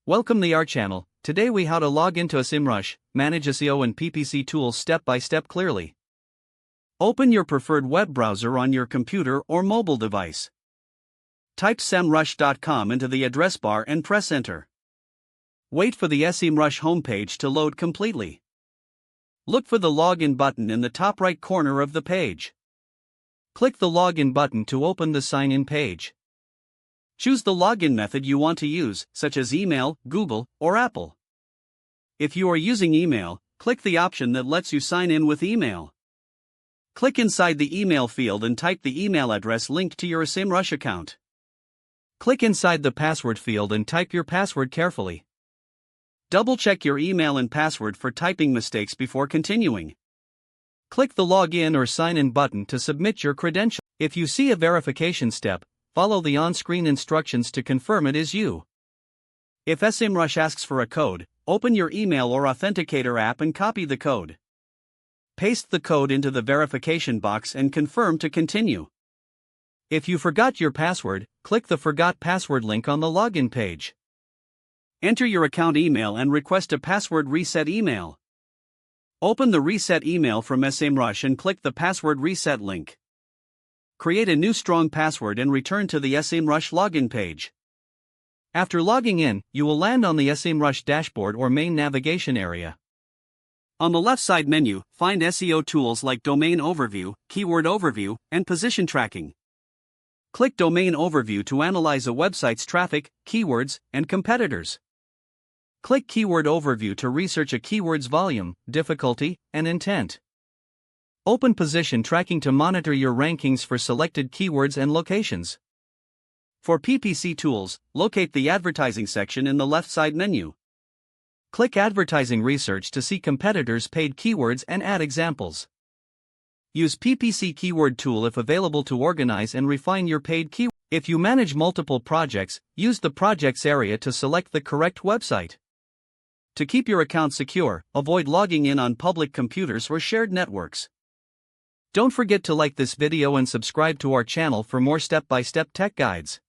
Welcome to our channel. Today we how to log into SEMrush, manage SEO and PPC tools step by step clearly. Open your preferred web browser on your computer or mobile device. Type semrush.com into the address bar and press enter. Wait for the SEMrush homepage to load completely. Look for the login button in the top right corner of the page. Click the login button to open the sign in page. Choose the login method you want to use, such as email, Google, or Apple. If you are using email, click the option that lets you sign in with email. Click inside the email field and type the email address linked to your SEMrush account. Click inside the password field and type your password carefully. Double-check your email and password for typing mistakes before continuing. Click the login or sign in button to submit your credentials. If you see a verification step, follow the on-screen instructions to confirm it is you. If SEMrush asks for a code, open your email or authenticator app and copy the code. Paste the code into the verification box and confirm to continue. If you forgot your password, click the Forgot Password link on the login page. Enter your account email and request a password reset email. Open the reset email from SEMrush and click the password reset link. Create a new strong password and return to the SEMrush login page. After logging in, you will land on the SEMrush dashboard or main navigation area. On the left side menu, find SEO tools like Domain Overview, Keyword Overview, and Position Tracking. Click Domain Overview to analyze a website's traffic, keywords, and competitors. Click Keyword Overview to research a keyword's volume, difficulty, and intent. Open Position Tracking to monitor your rankings for selected keywords and locations. For PPC tools, locate the advertising section in the left side menu. Click Advertising Research to see competitors' paid keywords and add examples. Use PPC Keyword Tool if available to organize and refine your paid keywords. If you manage multiple projects, use the Projects area to select the correct website. To keep your account secure, avoid logging in on public computers or shared networks. Don't forget to like this video and subscribe to our channel for more step-by-step tech guides.